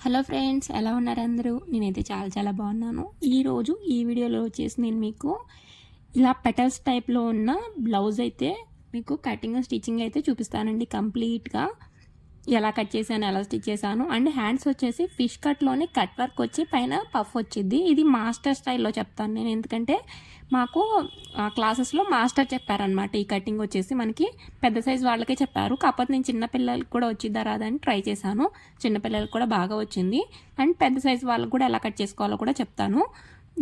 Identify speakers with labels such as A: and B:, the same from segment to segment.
A: Hello friends, ఎలా ఉన్నారు అందరూ? నేనైతే చాలా బాగున్నాను. ఈరోజు ఈ వీడియోలో వచ్చేసి నేను మీకు ఇలా పెటల్స్ టైప్లో ఉన్న బ్లౌజ్ అయితే మీకు కటింగ్ స్టిచ్చింగ్ అయితే చూపిస్తానండి. కంప్లీట్గా ఎలా కట్ చేశాను, ఎలా స్టిచ్ చేశాను. అండ్ హ్యాండ్స్ వచ్చేసి ఫిష్ కట్లోనే కట్ వర్క్ వచ్చి పైన పఫ్ వచ్చింది. ఇది మాస్టర్ స్టైల్లో చెప్తాను నేను, ఎందుకంటే మాకు క్లాసెస్లో మాస్టర్ చెప్పారనమాట. ఈ కటింగ్ వచ్చేసి మనకి పెద్ద సైజ్ వాళ్ళకే చెప్పారు. కాకపోతే నేను చిన్నపిల్లలకి కూడా వచ్చిద్దా రాదని ట్రై చేశాను. చిన్నపిల్లలకి కూడా బాగా వచ్చింది. అండ్ పెద్ద సైజ్ వాళ్ళకి కూడా ఎలా కట్ చేసుకోవాలో కూడా చెప్తాను.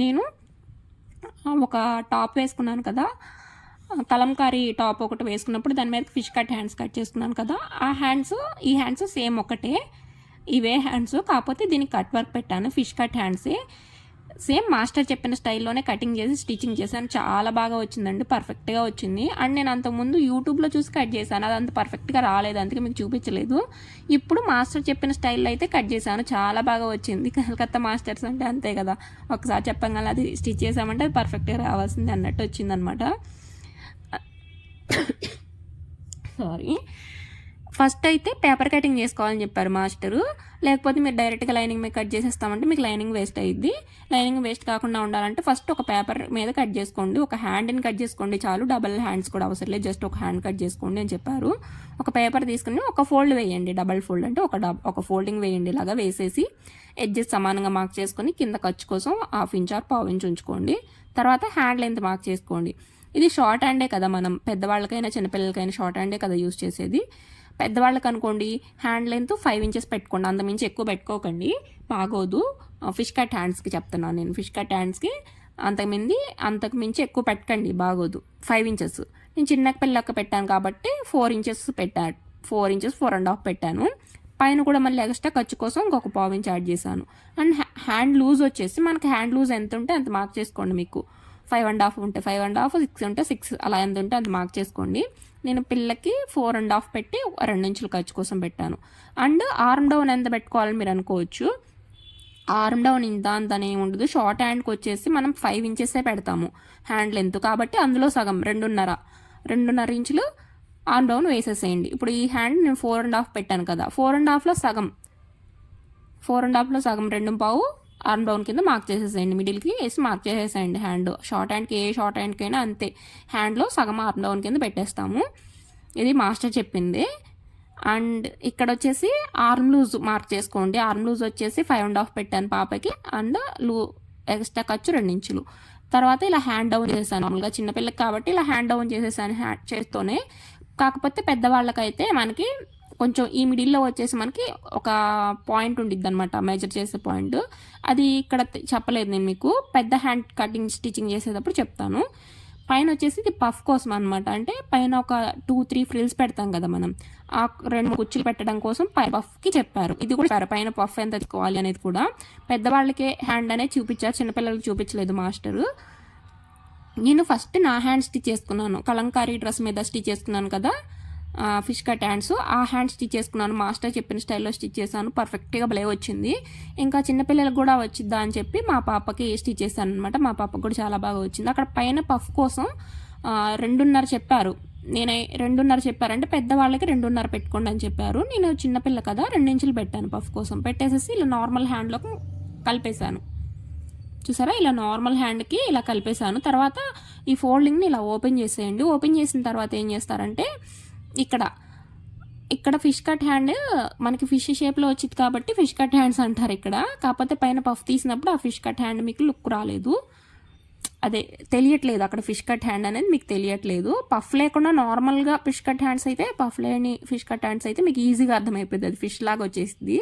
A: నేను ఒక టాప్ వేసుకున్నాను కదా, కలంకారీ టాప్ ఒకటి వేసుకున్నప్పుడు దాని మీద ఫిష్ కట్ హ్యాండ్స్ కట్ చేసుకున్నాను కదా, ఈ హ్యాండ్స్ సేమ్ ఒకటే, ఇవే హ్యాండ్స్. కాకపోతే దీనికి కట్ వర్క్ పెట్టాను. ఫిష్ కట్ హ్యాండ్సే సేమ్ మాస్టర్ చెప్పిన స్టైల్లోనే కటింగ్ చేసి స్టిచ్చింగ్ చేశాను. చాలా బాగా వచ్చిందండి, పర్ఫెక్ట్గా వచ్చింది. అండ్ నేను అంతకుముందు యూట్యూబ్లో చూసి కట్ చేశాను, అది అంత పర్ఫెక్ట్గా రాలేదు, అందుకే మీకు చూపించలేదు. ఇప్పుడు మాస్టర్ చెప్పిన స్టైల్లో అయితే కట్ చేశాను, చాలా బాగా వచ్చింది. కలకత్తా మాస్టర్స్ అంటే అంతే కదా, ఒకసారి చెప్పగానే అది స్టిచ్ చేసామంటే అది పర్ఫెక్ట్గా రావాల్సింది అన్నట్టు వచ్చిందనమాట. సారీ. ఫస్ట్ అయితే పేపర్ కటింగ్ చేసుకోవాలని చెప్పారు మాస్టరు. లేకపోతే మీరు డైరెక్ట్గా లైనింగ్ మీద కట్ చేసేస్తామంటే మీకు లైనింగ్ వేస్ట్ అయ్యిద్ది. లైనింగ్ వేస్ట్ కాకుండా ఉండాలంటే ఫస్ట్ ఒక పేపర్ మీద కట్ చేసుకోండి. ఒక హ్యాండ్ని కట్ చేసుకోండి చాలు, డబల్ హ్యాండ్స్ కూడా అవసరం లేదు, జస్ట్ ఒక హ్యాండ్ కట్ చేసుకోండి అని చెప్పారు. ఒక పేపర్ తీసుకుని ఒక ఫోల్డ్ వేయండి, డబల్ ఫోల్డ్ అంటే ఒక ఫోల్డింగ్ వేయండి. ఇలాగా వేసేసి ఎడ్జెస్ సమానంగా మార్క్ చేసుకొని కింద ఖర్చు కోసం 1/2 ఇంచ్ ఆర్ 1/4 ఇంచ్ ఉంచుకోండి. తర్వాత హ్యాండ్ లెంత్ మార్క్ చేసుకోండి. ఇది షార్ట్ హ్యాండే కదా, మనం పెద్దవాళ్ళకైనా చిన్నపిల్లలకైనా షార్ట్ హ్యాండే కదా యూస్ చేసేది. పెద్దవాళ్ళకి అనుకోండి హ్యాండ్ లెంత్ 5 ఇంచెస్ పెట్టుకోండి, అంతమించి ఎక్కువ పెట్టుకోకండి, బాగోదు. ఫిష్ కట్ హ్యాండ్స్కి చెప్తున్నాను నేను. ఫిష్ కట్ హ్యాండ్స్కి అంతకుమించి ఎక్కువ పెట్టకండి, బాగోదు. 5 ఇంచెస్ నేను చిన్న పిల్లకి పెట్టాను కాబట్టి 4 ఇంచెస్ పెట్టాను. 4 ఇంచెస్ 4.5 పెట్టాను. పైన కూడా మళ్ళీ ఎక్స్ట్రా ఖర్చు కోసం ఇంకొక 1/4 ఇంచ్ యాడ్ చేశాను. అండ్ హ్యాండ్ లూజ్ వచ్చేసి మనకి హ్యాండ్ లూజ్ ఎంత ఉంటే అంత మార్క్ చేసుకోండి. మీకు 5.5 ఉంటే 5.5, 6 ఉంటే 6, అలా ఎంత ఉంటే అంత మార్క్ చేసుకోండి. నేను పిల్లకి 4.5 పెట్టి 2 ఇంచులు ఖర్చు కోసం పెట్టాను. అండ్ ఆర్మ్ డౌన్ ఎంత పెట్టుకోవాలని మీరు అనుకోవచ్చు. ఆర్మ్ డౌన్ ఇంత అంతనే ఉండదు. షార్ట్ హ్యాండ్కి వచ్చేసి మనం 5 ఇంచెసే పెడతాము హ్యాండ్ లెంత్, కాబట్టి అందులో సగం 2.5 ఇంచులు ఆర్మ్ డౌన్ వేసేసేయండి. ఇప్పుడు ఈ హ్యాండ్ నేను 4.5 పెట్టాను కదా, 4.5లో సగం 2.5 ఆర్మ్ డౌన్ కింద మార్క్ చేసేసేయండి. మిడిల్కి వేసి మార్క్ చేసేసేయండి. హ్యాండ్ షార్ట్ హ్యాండ్కి ఏ షార్ట్ హ్యాండ్కైనా అంతే, హ్యాండ్లో సగం ఆర్మ్ డౌన్ కింద పెట్టేస్తాము. ఇది మాస్టర్ చెప్పింది. అండ్ ఇక్కడ వచ్చేసి ఆర్మ్ లూజ్ మార్క్ చేసుకోండి. ఆర్మ్ లూజ్ వచ్చేసి 5.5 పెట్టాను పాపకి. అండ్ ఎక్స్ట్రా ఖర్చు 2 ఇంచులు. తర్వాత ఇలా హ్యాండ్ డౌన్ చేసేసాను. నార్మల్గా చిన్నపిల్లకి కాబట్టి ఇలా హ్యాండ్ డౌన్ చేసేసాను చేస్తూనే. కాకపోతే పెద్దవాళ్ళకైతే మనకి కొంచెం ఈ మిడిల్లో వచ్చేసి మనకి ఒక పాయింట్ ఉండిద్ది అనమాట, మెజర్ చేసే పాయింట్. అది ఇక్కడ చెప్పలేదు నేను మీకు, పెద్ద హ్యాండ్ కటింగ్ స్టిచ్చింగ్ చేసేటప్పుడు చెప్తాను. పైన వచ్చేసి ఇది పఫ్ కోసం అనమాట. అంటే పైన ఒక 2-3 ఫ్రిల్స్ పెడతాం కదా మనం, ఆ 2 కుచ్చులు పెట్టడం కోసం పఫ్కి చెప్పారు. ఇది కూడా చెప్పారు, పైన పఫ్ ఎంత తెచ్చుకోవాలి అనేది కూడా. పెద్దవాళ్ళకే హ్యాండ్ అనేది చూపించారు, చిన్నపిల్లలకి చూపించలేదు మాస్టరు. నేను ఫస్ట్ నా హ్యాండ్ స్టిచ్ చేసుకున్నాను. కలంకారీ డ్రెస్ మీద స్టిచ్ చేసుకున్నాను కదా ఫిష్ కట్ హ్యాండ్స్, ఆ హ్యాండ్ స్టిచ్ చేసుకున్నాను. మాస్టర్ చెప్పిన స్టైల్లో స్టిచ్ చేశాను, పర్ఫెక్ట్గా భలే వచ్చింది. ఇంకా చిన్నపిల్లలకు కూడా వచ్చిద్దా అని చెప్పి మా పాపకి స్టిచ్ చేశాను అనమాట. మా పాపకు కూడా చాలా బాగా వచ్చింది. అక్కడ పైన పఫ్ కోసం 2.5 చెప్పారు. నేను 2.5 చెప్పారంటే పెద్దవాళ్ళకి 2.5 పెట్టుకోండి అని చెప్పారు. నేను చిన్నపిల్ల కదా 2 ఇంచులు పెట్టాను పఫ్ కోసం. పెట్టేసేసి ఇలా నార్మల్ హ్యాండ్లోకి కలిపేశాను. చూసారా, ఇలా నార్మల్ హ్యాండ్కి ఇలా కలిపేశాను. తర్వాత ఈ ఫోల్డింగ్ని ఇలా ఓపెన్ చేసేయండి. ఓపెన్ చేసిన తర్వాత ఏం చేస్తారంటే ఇక్కడ ఫిష్ కట్ హ్యాండ్ మనకి ఫిష్ షేప్లో వచ్చింది కాబట్టి ఫిష్ కట్ హ్యాండ్స్ అంటారు ఇక్కడ. కాకపోతే పైన పఫ్ తీసినప్పుడు ఆ ఫిష్ కట్ హ్యాండ్ మీకు లుక్ రాలేదు, అదే తెలియట్లేదు, అక్కడ ఫిష్ కట్ హ్యాండ్ అనేది మీకు తెలియట్లేదు. పఫ్ లేకుండా నార్మల్గా ఫిష్ కట్ హ్యాండ్స్ అయితే, పఫ్ లేని ఫిష్ కట్ హ్యాండ్స్ అయితే మీకు ఈజీగా అర్థమైపోతుంది, అది ఫిష్ లాగా వచ్చేసింది.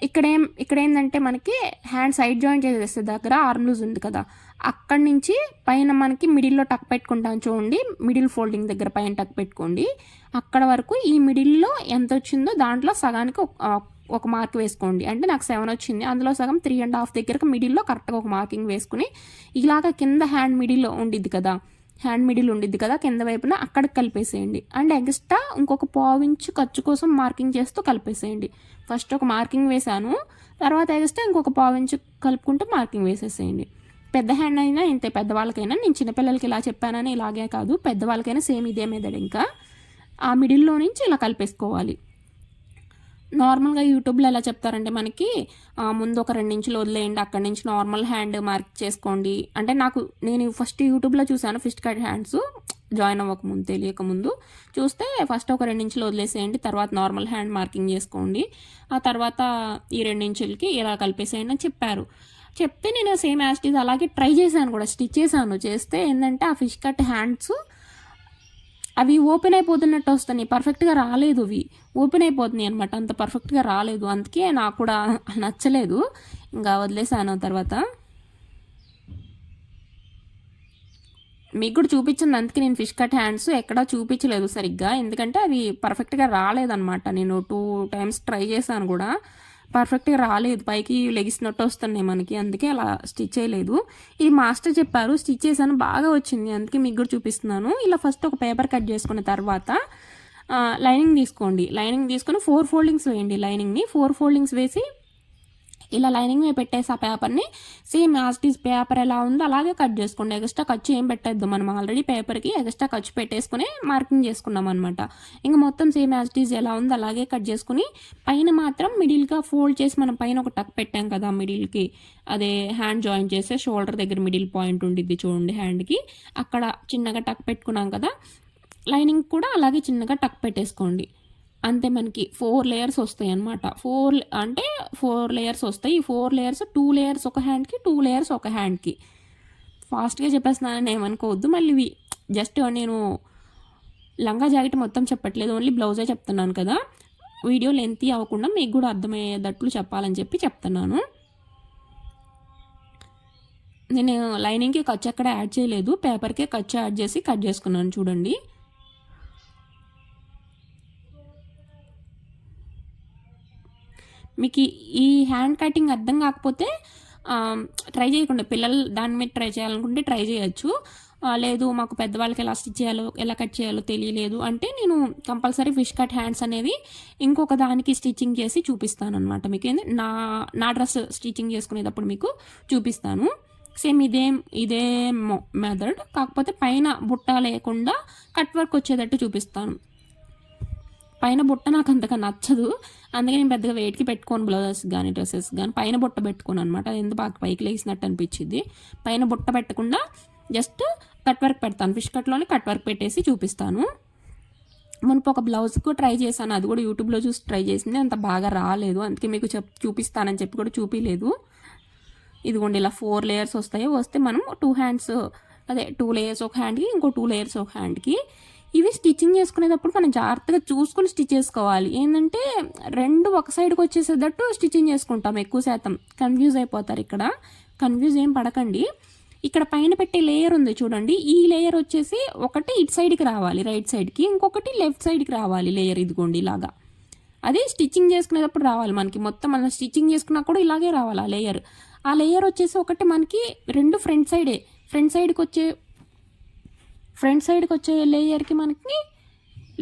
A: ఇక్కడ ఏంటంటే మనకి హ్యాండ్ సైడ్ జాయింట్ చేసేస్తే దగ్గర ఆర్మ్ లూజ్ ఉంది కదా, అక్కడి నుంచి పైన మనకి మిడిల్లో టక్ పెట్టుకుంటాం చూడండి, మిడిల్ ఫోల్డింగ్ దగ్గర పైన టక్ పెట్టుకోండి. అక్కడ వరకు ఈ మిడిల్లో ఎంత వచ్చిందో దాంట్లో సగానికి ఒక మార్క్ వేసుకోండి. అంటే నాకు 7 వచ్చింది, అందులో సగం 3.5 దగ్గరకు మిడిల్లో కరెక్ట్గా ఒక మార్కింగ్ వేసుకుని ఇలాగ కింద హ్యాండ్ మిడిల్లో ఉండిద్ది కదా కింద వైపున అక్కడికి కలిపేసేయండి. అండ్ ఎక్స్ట్రా ఇంకొక 1/4 ఇంచు ఖర్చు కోసం మార్కింగ్ చేస్తూ కలిపేసేయండి. ఫస్ట్ ఒక మార్కింగ్ వేసాను, తర్వాత ఎక్స్ట్రా ఇంకొక 1/4 ఇంచు కలుపుకుంటూ మార్కింగ్ వేసేసేయండి. పెద్ద హ్యాండ్ అయినా ఇంతే, పెద్దవాళ్ళకైనా. నేను చిన్నపిల్లలకి ఇలా చెప్పానని ఇలాగే కాదు, పెద్దవాళ్ళకైనా సేమ్ ఇదే మెథడ్. ఇంకా ఆ మిడిల్లో నుంచి ఇలా కలిపేసుకోవాలి. నార్మల్గా యూట్యూబ్లో ఎలా చెప్తారంటే మనకి ముందు ఒక 2 ఇంచులు వదిలేయండి, అక్కడి నుంచి నార్మల్ హ్యాండ్ మార్క్ చేసుకోండి అంటే నేను ఫస్ట్ యూట్యూబ్లో చూసాను ఫిస్ట్ కట్ హ్యాండ్స్ జాయిన్ అవ్వకముందు తెలియకముందు చూస్తే ఫస్ట్ ఒక 2 ఇంచులు వదిలేసేయండి, తర్వాత నార్మల్ హ్యాండ్ మార్కింగ్ చేసుకోండి, ఆ తర్వాత ఈ 2 ఇంచులకి ఇలా కలిపేసేయండి అని చెప్పారు. చెప్తే నేను సేమ్ యాస్టీజ్ అలాగే ట్రై చేశాను కూడా, స్టిచ్ చేశాను. చేస్తే ఏంటంటే ఆ ఫిష్ కట్ హ్యాండ్స్ అవి ఓపెన్ అయిపోతున్నట్టు వస్తున్నాయి, పర్ఫెక్ట్గా రాలేదు, అవి ఓపెన్ అయిపోతున్నాయి అనమాట, అంత పర్ఫెక్ట్గా రాలేదు. అందుకే నాకు కూడా నచ్చలేదు, ఇంకా వదిలేసాను. తర్వాత మీకు కూడా చూపించింది, అందుకే నేను ఫిష్ కట్ హ్యాండ్స్ ఎక్కడా చూపించలేదు సరిగ్గా, ఎందుకంటే అవి పర్ఫెక్ట్గా రాలేదన్నమాట. నేను 2 టైమ్స్ ట్రై చేశాను కూడా, పర్ఫెక్ట్గా రాలేదు, పైకి లెగిసినట్టు వస్తున్నాయి మనకి, అందుకే అలా స్టిచ్ చేయలేదు. ఇది మాస్టర్ చెప్పారు, స్టిచ్ చేశాను, బాగా వచ్చింది, అందుకే మీకు కూడా చూపిస్తున్నాను. ఇలా ఫస్ట్ ఒక పేపర్ కట్ చేసుకున్న తర్వాత లైనింగ్ తీసుకోండి, లైనింగ్ తీసుకొని 4 ఫోల్డింగ్స్ వేయండి. లైనింగ్ని 4 ఫోల్డింగ్స్ వేసి ఇలా లైనింగ్ మీద పెట్టేసి ఆ పేపర్ని సేమ్ యాస్టీస్ పేపర్ ఎలా ఉందో అలాగే కట్ చేసుకోండి. ఎక్స్ట్రా ఖర్చు ఏం పెట్టద్దు, మనం ఆల్రెడీ పేపర్కి ఎక్స్ట్రా ఖర్చు పెట్టేసుకుని మార్కింగ్ చేసుకున్నాం అనమాట. ఇంకా మొత్తం సేమ్ యాస్టీస్ ఎలా ఉందో అలాగే కట్ చేసుకుని పైన మాత్రం మిడిల్గా ఫోల్డ్ చేసి మనం పైన ఒక టక్ పెట్టాం కదా మిడిల్కి, అదే హ్యాండ్ జాయిన్ చేసే షోల్డర్ దగ్గర మిడిల్ పాయింట్ ఉండిద్ది చూడండి హ్యాండ్కి, అక్కడ చిన్నగా టక్ పెట్టుకున్నాం కదా, లైనింగ్ కూడా అలాగే చిన్నగా టక్ పెట్టేసుకోండి. అంతే, మనకి 4 లేయర్స్ వస్తాయి అనమాట. 4 లేయర్స్ వస్తాయి. ఈ 4 లేయర్స్ 2 లేయర్స్ ఒక హ్యాండ్కి, 2 లేయర్స్ ఒక హ్యాండ్కి. ఫాస్ట్గా చెప్పేస్తున్నానని ఏమనుకోవద్దు, మళ్ళీ జస్ట్ నేను లంగా జాకెట్ మొత్తం చెప్పట్లేదు, ఓన్లీ బ్లౌజే చెప్తున్నాను కదా, వీడియో లెంతీ అవ్వకుండా మీకు కూడా అర్థమయ్యేటట్లు చెప్పాలని చెప్పి చెప్తున్నాను. నేను లైనింగ్కి ఖర్చు ఎక్కడ యాడ్ చేయలేదు, పేపర్కే ఖర్చు యాడ్ చేసి కట్ చేసుకున్నాను చూడండి. మీకు ఈ హ్యాండ్ కటింగ్ అర్థం కాకపోతే ట్రై చేయకుండా, పిల్లలు దాని మీద ట్రై చేయాలనుకుంటే ట్రై చేయొచ్చు. లేదు మాకు పెద్దవాళ్ళకి ఎలా స్టిచ్ చేయాలో ఎలా కట్ చేయాలో తెలియలేదు అంటే నేను కంపల్సరీ ఫిష్ కట్ హ్యాండ్స్ అనేవి ఇంకొక దానికి స్టిచ్చింగ్ చేసి చూపిస్తాను అనమాట. మీకు నా డ్రెస్ స్టిచ్చింగ్ చేసుకునేటప్పుడు మీకు చూపిస్తాను. సేమ్ ఇదే మెథడ్, కాకపోతే పైన బుట్ట లేకుండా కట్ వర్క్ వచ్చేటట్టు చూపిస్తాను. పైన బుట్ట నాకు అంతగా నచ్చదు, అందుకే నేను పెద్దగా వెయిట్కి పెట్టుకోను బ్లౌజెస్ కానీ డ్రెస్సెస్ కానీ, పైన బుట్ట పెట్టుకోను అనమాట, అది ఎందుకు బాగా పైకి లేసినట్టు అనిపించింది. పైన బుట్ట పెట్టకుండా జస్ట్ కట్ వర్క్ పెడతాను, ఫిష్ కట్లోనే కట్ వర్క్ పెట్టేసి చూపిస్తాను. మునుపు ఒక బ్లౌజ్కు ట్రై చేశాను, అది కూడా యూట్యూబ్లో చూసి ట్రై చేసింది, అంత బాగా రాలేదు, అందుకే మీకు చూపిస్తానని చెప్పి కూడా చూపించలేదు. ఇదిగోండి ఇలా 4 లేయర్స్ వస్తాయి, వస్తే మనం 2 హ్యాండ్స్ అదే 2 లేయర్స్ ఒక హ్యాండ్కి, ఇంకో 2 లేయర్స్ ఒక హ్యాండ్కి. ఇవి స్టిచ్చింగ్ చేసుకునేటప్పుడు మనం జాగ్రత్తగా చూసుకొని స్టిచ్ చేసుకోవాలి. ఏంటంటే 2 ఒక సైడ్కి వచ్చేసేటట్టు స్టిచ్చింగ్ చేసుకుంటాం, ఎక్కువ శాతం కన్ఫ్యూజ్ అయిపోతారు. ఇక్కడ కన్ఫ్యూజ్ ఏం పడకండి. ఇక్కడ పైన పెట్టే లేయర్ ఉంది చూడండి, ఈ లేయర్ వచ్చేసి ఒకటి ఇటు సైడ్కి రావాలి రైట్ సైడ్కి, ఇంకొకటి లెఫ్ట్ సైడ్కి రావాలి లేయర్, ఇదిగోండి ఇలాగా. అది స్టిచ్చింగ్ చేసుకునేటప్పుడు రావాలి మనకి, మొత్తం మనం స్టిచ్చింగ్ చేసుకున్నా కూడా ఇలాగే రావాలి ఆ లేయర్ వచ్చేసి ఒకటి మనకి 2 ఫ్రంట్ సైడ్కి వచ్చే లేయర్కి మనకి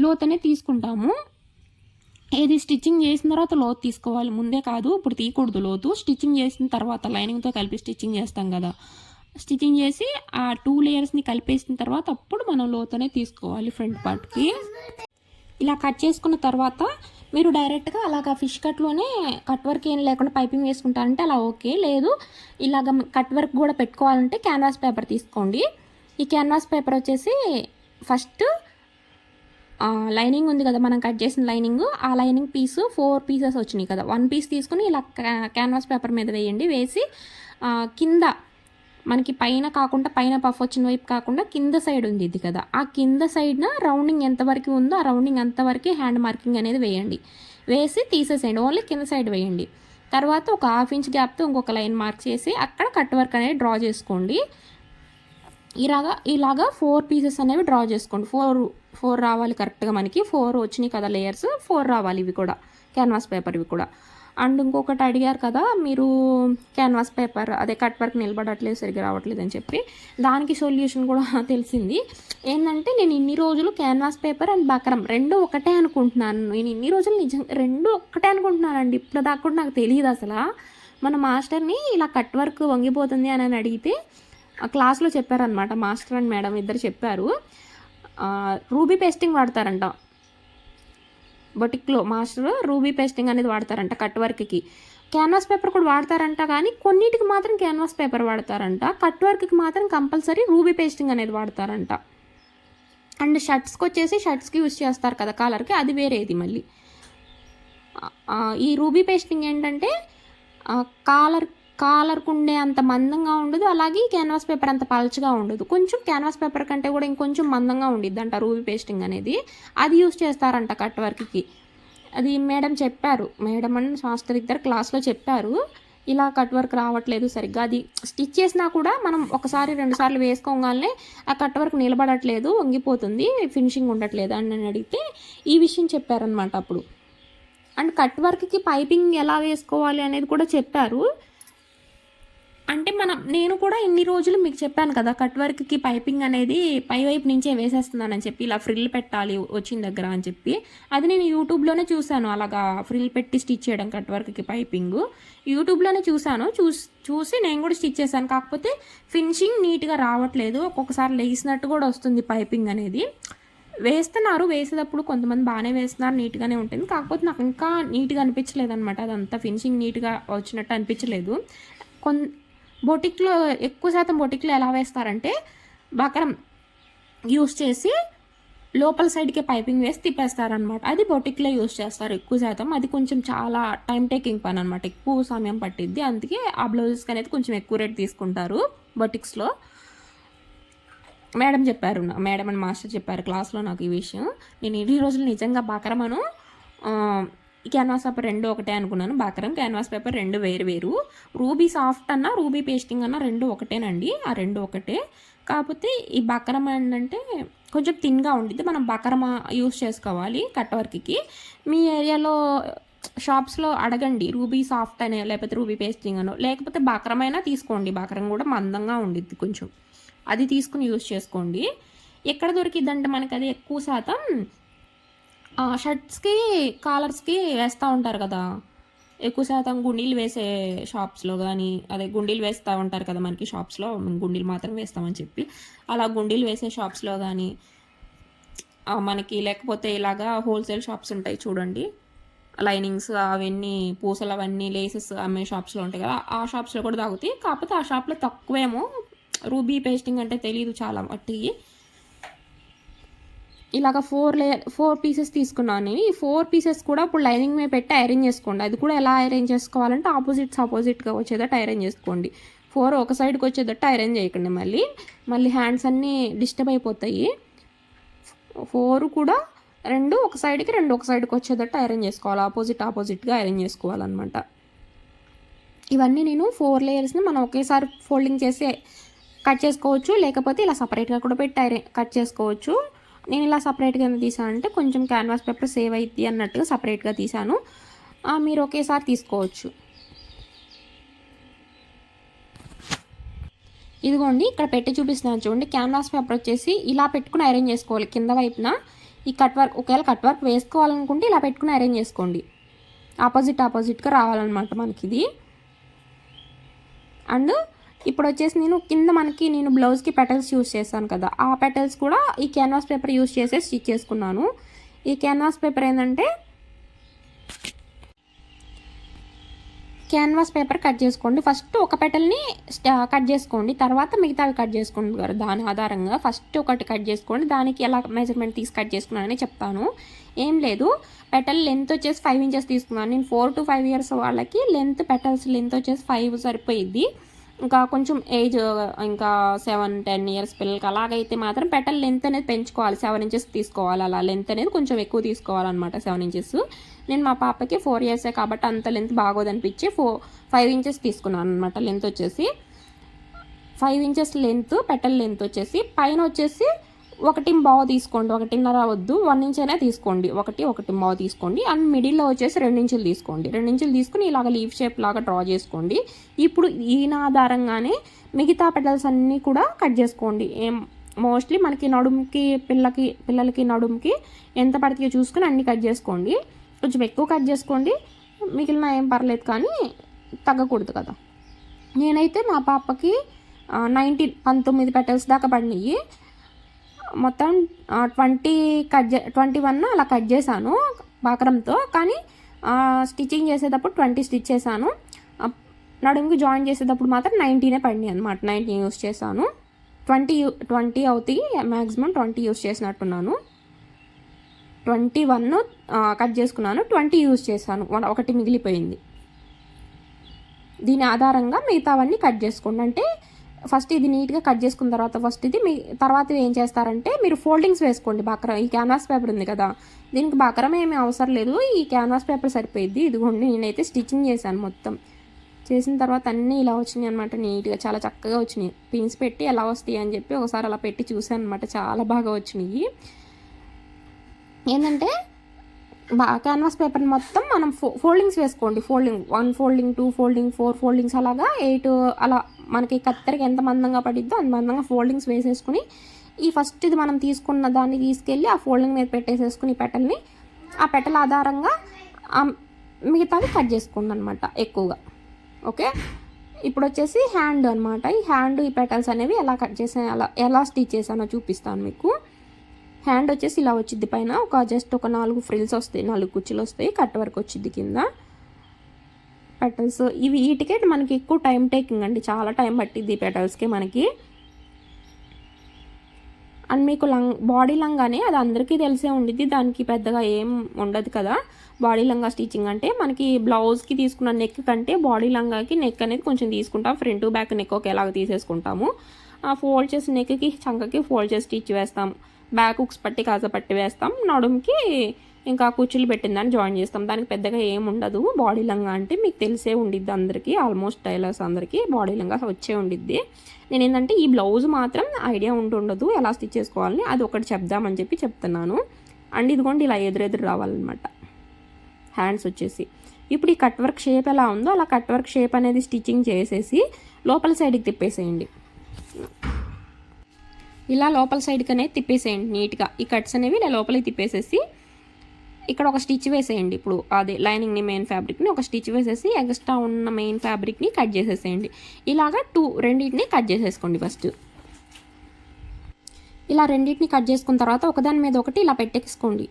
A: లోత్ అనేది తీసుకుంటాము. ఏది స్టిచ్చింగ్ చేసిన తర్వాత లోతు తీసుకోవాలి, ముందే కాదు, ఇప్పుడు తీయకూడదు లోతు. స్టిచ్చింగ్ చేసిన తర్వాత లైనింగ్తో కలిపి స్టిచ్చింగ్ చేస్తాం కదా, స్టిచ్చింగ్ చేసి ఆ 2 లేయర్స్ని కలిపేసిన తర్వాత అప్పుడు మనం లోతు అనేది తీసుకోవాలి ఫ్రంట్ పార్ట్కి. ఇలా కట్ చేసుకున్న తర్వాత మీరు డైరెక్ట్గా అలాగా ఫిష్ కట్లోనే కట్ వర్క్ ఏం లేకుండా పైపింగ్ వేసుకుంటారంటే అలా ఓకే, లేదు ఇలాగ కట్ వర్క్ కూడా పెట్టుకోవాలంటే క్యాన్వాస్ పేపర్ తీసుకోండి. ఈ క్యాన్వాస్ పేపర్ వచ్చేసి ఫస్ట్ లైనింగ్ ఉంది కదా మనం కట్ చేసిన లైనింగ్, ఆ లైనింగ్ పీసు 4 పీసెస్ వచ్చినాయి కదా, 1 పీస్ తీసుకుని ఇలా క్యాన్వాస్ పేపర్ మీద వేయండి. వేసి కింద మనకి పైన కాకుండా, పైన పఫ్ వచ్చిన వైపు కాకుండా కింద సైడ్ ఉంది ఇది కదా, ఆ కింద సైడ్న రౌండింగ్ ఎంతవరకు ఉందో ఆ రౌండింగ్ అంతవరకు హ్యాండ్ మార్కింగ్ అనేది వేయండి. వేసి తీసేసేయండి, ఓన్లీ కింద సైడ్ వేయండి. తర్వాత ఒక 1/2 ఇంచ్ గ్యాప్తో ఇంకొక లైన్ మార్క్ చేసి అక్కడ కట్ వర్క్ అనేది డ్రా చేసుకోండి. ఇలాగా 4 పీసెస్ అనేవి డ్రా చేసుకోండి. 4 రావాలి కరెక్ట్గా, మనకి 4 వచ్చినాయి కదా లేయర్స్, 4 రావాలి ఇవి కూడా క్యాన్వాస్ పేపర్ ఇవి కూడా. అండ్ ఇంకొకటి అడిగారు కదా మీరు, క్యాన్వాస్ పేపర్ అదే కట్ వర్క్ నిలబడట్లేదు సరిగ్గా రావట్లేదు అని చెప్పి, దానికి సొల్యూషన్ కూడా తెలిసింది. ఏంటంటే నేను ఇన్ని రోజులు క్యాన్వాస్ పేపర్ అండ్ బకరం 2 ఒకటే అనుకుంటున్నాను. నేను ఇన్ని రోజులు నిజంగా 2 ఒకటే అనుకుంటున్నానండి, ఇప్పుడు దాకా కూడా నాకు తెలియదు అసలు. మన మాస్టర్ని ఇలా కట్ వర్క్ వంగిపోతుంది అని అడిగితే క్లాస్లో చెప్పారనమాట, మాస్టర్ అండ్ మేడం ఇద్దరు చెప్పారు. రూబీ పేస్టింగ్ వాడతారంట, బొటిక్లో మాస్టర్ రూబీ పేస్టింగ్ అనేది వాడతారంట కట్ వర్క్కి. క్యాన్వాస్ పేపర్ కూడా వాడతారంట, కానీ కొన్నిటికి మాత్రం క్యాన్వాస్ పేపర్ వాడతారంట. కట్ వర్క్కి మాత్రం కంపల్సరీ రూబీ పేస్టింగ్ అనేది వాడతారంట. అండ్ షర్ట్స్కి వచ్చేసి షర్ట్స్కి యూజ్ చేస్తారు కదా కాలర్కి, అది వేరేది మళ్ళీ. ఈ రూబీ పేస్టింగ్ ఏంటంటే కాలర్కు ఉండే అంత మందంగా ఉండదు, అలాగే క్యాన్వాస్ పేపర్ అంత పల్చగా ఉండదు. కొంచెం క్యాన్వాస్ పేపర్ కంటే కూడా ఇంకొంచెం మందంగా ఉండిద్ది అంట రూబీ పేస్టింగ్ అనేది. అది యూజ్ చేస్తారంట కట్ వర్క్కి. అది మేడం చెప్పారు, మేడం అండ్ మాస్టర్ ఇద్దరు క్లాస్లో చెప్పారు, ఇలా కట్ వర్క్ రావట్లేదు సరిగ్గా, అది స్టిచ్ చేసినా కూడా మనం ఒకసారి 2 సార్లు వేసుకోగానే ఆ కట్ వర్క్ నిలబడట్లేదు, వంగిపోతుంది, ఫినిషింగ్ ఉండట్లేదు అని అడిగితే ఈ విషయం చెప్పారనమాట అప్పుడు. అండ్ కట్ వర్క్కి పైపింగ్ ఎలా వేసుకోవాలి అనేది కూడా చెప్పారు. అంటే నేను కూడా ఇన్ని రోజులు మీకు చెప్పాను కదా కట్ వర్క్కి పైపింగ్ అనేది పై వైపు నుంచే వేసేస్తున్నానని చెప్పి, ఇలా ఫ్రిల్ పెట్టాలి వచ్చిన దగ్గర అని చెప్పి. అది నేను యూట్యూబ్లోనే చూశాను, అలాగా ఫ్రిల్ పెట్టి స్టిచ్ చేయడం కట్ వర్క్కి పైపింగ్ యూట్యూబ్లోనే చూశాను. చూసి నేను కూడా స్టిచ్ చేశాను. కాకపోతే ఫినిషింగ్ నీట్గా రావట్లేదు, ఒక్కొక్కసారి లేసినట్టు కూడా వస్తుంది పైపింగ్ అనేది. వేస్తున్నారు, వేసేటప్పుడు కొంతమంది బాగానే వేస్తున్నారు, నీట్గానే ఉంటుంది. కాకపోతే నాకు ఇంకా నీట్గా అనిపించలేదు అనమాట, అదంతా ఫినిషింగ్ నీట్గా వచ్చినట్టు అనిపించలేదు. బొటిక్లో ఎక్కువ శాతం బొటిక్లో ఎలా వేస్తారంటే బకరం యూస్ చేసి లోపల సైడ్కి పైపింగ్ వేసి తిప్పేస్తారనమాట. అది బొటిక్లో యూస్ చేస్తారు ఎక్కువ శాతం. అది కొంచెం చాలా టైం టేకింగ్ పని అనమాట, ఎక్కువ సమయం పట్టిద్ది. అందుకే ఆ బ్లౌజెస్కి అనేది కొంచెం ఎక్కువ రేట్ తీసుకుంటారు బొటిక్స్లో. మేడం అండ్ మాస్టర్ చెప్పారు క్లాస్లో నాకు ఈ విషయం. నేను ఇన్ని రోజులు నిజంగా బకరమను క్యాన్వాస్ పేపర్ 2 ఒకటే అనుకున్నాను. బకరం క్యాన్వాస్ పేపర్ 2 వేరు. రూబీ సాఫ్ట్ అన్నా రూబీ పేస్టింగ్ అన్నా 2 ఒకటేనండి, ఆ 2 ఒకటే. కాకపోతే ఈ బకరం ఏంటంటే కొంచెం థిన్గా ఉండిద్ది, మనం బకరం యూస్ చేసుకోవాలి కట్ వర్క్కి. మీ ఏరియాలో షాప్స్లో అడగండి రూబీ సాఫ్ట్ అనే, లేకపోతే రూబీ పేస్టింగ్ అనో, లేకపోతే బకరం అయినా తీసుకోండి. బకరం కూడా మందంగా ఉండిద్ది కొంచెం, అది తీసుకుని యూస్ చేసుకోండి. ఎక్కడ దొరికిద్దంటే మనకి అది ఎక్కువ శాతం షర్ట్స్కి కాలర్స్కి వేస్తూ ఉంటారు కదా, ఎక్కువ శాతం గుండీలు వేసే షాప్స్లో కానీ, అదే గుండీలు వేస్తూ ఉంటారు కదా మనకి షాప్స్లో, గుండీలు మాత్రం వేస్తామని చెప్పి, అలా గుండీలు వేసే షాప్స్లో కానీ మనకి, లేకపోతే ఇలాగా హోల్సేల్ షాప్స్ ఉంటాయి చూడండి, లైనింగ్స్ అవన్నీ పూసలు అవన్నీ లేసెస్ అమ్మే షాప్స్లో ఉంటాయి కదా, ఆ షాప్స్లో కూడా తాగుతాయి. కాకపోతే ఆ షాప్లో తక్కువేమో రూబీ పేస్టింగ్ అంటే తెలియదు చాలా మట్టికి. ఇలాగ 4 పీసెస్ తీసుకున్నాను. ఈ 4 పీసెస్ కూడా ఇప్పుడు లైనింగ్ మీద పెట్టి ఐరన్ చేసుకోండి. అది కూడా ఎలా ఐరన్ చేసుకోవాలంటే ఆపోజిట్గా వచ్చేదట్టు ఐరన్ చేసుకోండి. 4 ఒక సైడ్కి వచ్చేదట్టు ఐరన్ చేయకండి, మళ్ళీ హ్యాండ్స్ అన్నీ డిస్టర్బ్ అయిపోతాయి. 4 కూడా 2 ఒక సైడ్కి 2 ఒక సైడ్కి వచ్చేదట్టు ఐరన్ చేసుకోవాలి, ఆపోజిట్గా ఐరన్ చేసుకోవాలన్నమాట. ఇవన్నీ నేను 4 లేయర్స్ని మనం ఒకేసారి ఫోల్డింగ్ చేసి కట్ చేసుకోవచ్చు, లేకపోతే ఇలా సపరేట్గా కూడా పెట్టి కట్ చేసుకోవచ్చు. నేను ఇలా సపరేట్గా తీసానంటే కొంచెం క్యాన్వాస్ పేపర్ సేవ్ అవుతుంది అన్నట్టుగా సపరేట్గా తీసాను. మీరు ఒకేసారి తీసుకోవచ్చు. ఇదిగోండి ఇక్కడ పెట్టి చూపిస్తున్నాను చూడండి. క్యాన్వాస్ పేపర్ వచ్చేసి ఇలా పెట్టుకుని ఐరన్ చేసుకోవాలి కింద వైపున. ఈ కట్ వర్క్ ఒకవేళ కట్ వర్క్ వేసుకోవాలనుకుంటే ఇలా పెట్టుకుని ఐరన్ చేసుకోండి, ఆపోజిట్గా రావాలన్నమాట మనకి ఇది. అండ్ ఇప్పుడు వచ్చేసి నేను బ్లౌజ్కి పెటల్స్ యూస్ చేశాను కదా, ఆ పెటల్స్ కూడా ఈ క్యాన్వాస్ పేపర్ యూస్ చేసి స్టిచ్ చేసుకున్నాను. ఈ క్యాన్వాస్ పేపర్ ఏంటంటే క్యాన్వాస్ పేపర్ కట్ చేసుకోండి. ఫస్ట్ ఒక పెటల్ని కట్ చేసుకోండి, తర్వాత మిగతావి కట్ చేసుకోండి. దాని ఆధారంగా ఫస్ట్ ఒకటి కట్ చేసుకోండి, దానికి ఎలా మెజర్మెంట్ తీసి కట్ చేసుకున్నానని చెప్తాను. ఏం లేదు, పెటల్ లెంత్ వచ్చేసి 5 ఇంచెస్ తీసుకున్నాను. నేను 4 to 5 years వాళ్ళకి పెటల్స్ లెంత్ వచ్చేసి 5 సరిపోయిద్ది. ఇంకా కొంచెం ఏజ్ ఇంకా 7-10 years పిల్లలకి అలాగైతే మాత్రం పెటల్ లెంత్ అనేది పెంచుకోవాలి, 7 inches తీసుకోవాలి. అలా లెంత్ అనేది కొంచెం ఎక్కువ తీసుకోవాలన్నమాట, 7 inches. నేను మా పాపకి 4 years కాబట్టి అంత లెంత్ బాగోదనిపించి 5 inches తీసుకున్నాను అనమాట. లెంత్ వచ్చేసి 5 inches లెంత్, పెటల్ లెంత్ వచ్చేసి. పైన వచ్చేసి 1.5 తీసుకోండి, 1.5 వద్దు, 1 inch అయినా తీసుకోండి, 1.5 తీసుకోండి. అండ్ మిడిల్లో వచ్చేసి 2 inches తీసుకోండి. 2 inches తీసుకుని ఇలాగ లీఫ్ షేప్ లాగా డ్రా చేసుకోండి. ఇప్పుడు ఈయన ఆధారంగానే మిగతా పెటల్స్ అన్నీ కూడా కట్ చేసుకోండి. మోస్ట్లీ మనకి నడుముకి పిల్లలకి నడుముకి ఎంత పడితే చూసుకుని అన్నీ కట్ చేసుకోండి. కొంచెం ఎక్కువ కట్ చేసుకోండి, మిగిలిన ఏం పర్లేదు కానీ తగ్గకూడదు కదా. నేనైతే మా పాపకి 19 పెటల్స్ దాకా పడినాయి. మొత్తం 21 అలా కట్ చేశాను. బాక్రంతో. కానీ స్టిచ్చింగ్ చేసేటప్పుడు 20 స్టిచ్ చేశాను. నడుముకి జాయిన్ చేసేటప్పుడు మాత్రం 19 పడినాయి అనమాట. 19 యూస్ చేశాను. 20 అవుతాయి మ్యాక్సిమం. 20 యూస్ చేసినట్టున్నాను. 21 కట్ చేసుకున్నాను, 20 యూస్ చేశాను, ఒకటి మిగిలిపోయింది. దీని ఆధారంగా మిగతావన్నీ కట్ చేసుకోండి. అంటే ఫస్ట్ ఇది నీట్గా కట్ చేసుకున్న తర్వాత తర్వాత ఏం చేస్తారంటే మీరు ఫోల్డింగ్స్ వేసుకోండి. ఈ క్యాన్వాస్ పేపర్ ఉంది కదా, దీనికి బక్రం ఏమీ అవసరం లేదు, ఈ క్యాన్వాస్ పేపర్ సరిపోయింది. ఇదిగోండి నేనైతే స్టిచ్చింగ్ చేశాను. మొత్తం చేసిన తర్వాత అన్నీ ఇలా వచ్చినాయి అనమాట. నీట్గా చాలా చక్కగా వచ్చినాయి. పిన్స్ పెట్టి ఎలా వస్తాయి అని చెప్పి ఒకసారి అలా పెట్టి చూసాను అనమాట. చాలా బాగా వచ్చినాయి. ఏంటంటే క్యాన్వాస్ పేపర్ మొత్తం మనం ఫోల్డింగ్స్ వేసుకోండి. 1 ఫోల్డింగ్, 2 ఫోల్డింగ్, 4 ఫోల్డింగ్స్, అలాగా 8 అలా మనకి కత్తెరకి ఎంత మందంగా పడిద్దో అంత మందంగా ఫోల్డింగ్స్ వేసేసుకుని ఈ ఫస్ట్ ఇది మనం తీసుకున్న దాన్ని తీసుకెళ్ళి ఆ ఫోల్డింగ్ మీద పెట్టేసేసుకుని పెటల్ని ఆ పెటల్ ఆధారంగా మిగతావి కట్ చేసుకోండి అనమాట ఎక్కువగా. ఓకే, ఇప్పుడు వచ్చేసి హ్యాండ్ అనమాట. ఈ హ్యాండ్ ఈ పెటల్స్ అనేవి ఎలా కట్ చేసాను, ఎలా స్టిచ్ చేసానో చూపిస్తాను మీకు. హ్యాండ్ వచ్చేసి ఇలా వచ్చింది. పైన జస్ట్ ఒక 4 ఫ్రిల్స్ వస్తాయి, 4 కుచ్చులు వస్తాయి, కట్ వర్క్ వచ్చింది కింద. పెటల్స్ ఈ టికెట్ మనకి ఎక్కువ టైం టేకింగ్ అండి, చాలా టైం పట్టిద్ది ఈ పెటల్స్కి మనకి. అండ్ మీకు బాడీ లంగానే అది అందరికీ తెలిసే ఉండిద్ది, దానికి పెద్దగా ఏం ఉండదు కదా. బాడీ లంగా స్టిచ్చింగ్ అంటే మనకి బ్లౌజ్కి తీసుకున్న నెక్ కంటే బాడీ లంగాకి నెక్ అనేది కొంచెం తీసుకుంటాం. ఫ్రంట్ బ్యాక్ నెక్ ఒకేలాగా తీసేసుకుంటాము. ఫోల్డ్ చేసి నెక్కి చంకకి ఫోల్డ్ చేసి స్టిచ్ వేస్తాం. బ్యాక్ హుక్స్ పట్టి కాజా పట్టి వేస్తాం. నడుముకి ఇంకా కుచ్చులు పెట్టిందని జాయిన్ చేస్తాం. దానికి పెద్దగా ఏం ఉండదు. బాడీ లంగా అంటే మీకు తెలిసే ఉండిద్ది అందరికీ, ఆల్మోస్ట్ టైలర్స్ అందరికీ బాడీ లంగా వచ్చే ఉండిద్ది. నేను ఏంటంటే ఈ బ్లౌజ్ మాత్రం ఐడియా ఉంటుండదు ఎలా స్టిచ్ చేసుకోవాలని, అది ఒకటి చెప్దామని చెప్పి చెప్తున్నాను. అండ్ ఇదిగోండి ఇలా ఎదురెదురు రావాలన్నమాట హ్యాండ్స్ వచ్చేసి. ఇప్పుడు ఈ కట్ వర్క్ షేప్ ఎలా ఉందో అలా కట్ వర్క్ షేప్ అనేది స్టిచ్చింగ్ చేసేసి లోపల సైడ్కి తిప్పేసేయండి. ఇలా లోపల సైడ్కి అనేది తిప్పేసేయండి నీట్గా. ఈ కట్స్ అనేవి ఇలా లోపలికి తిప్పేసేసి ఇక్కడ ఒక స్టిచ్ వేసేయండి. ఇప్పుడు అదే లైనింగ్ని మెయిన్ ఫ్యాబ్రిక్ని ఒక స్టిచ్ వేసేసి ఎక్స్ట్రా ఉన్న మెయిన్ ఫ్యాబ్రిక్ని కట్ చేసేసేయండి. ఇలాగా రెండింటిని కట్ చేసేసుకోండి ఫస్ట్. ఇలా రెండింటిని కట్ చేసుకున్న తర్వాత ఒకదాని మీద ఒకటి ఇలా పెట్టేసుకోండి.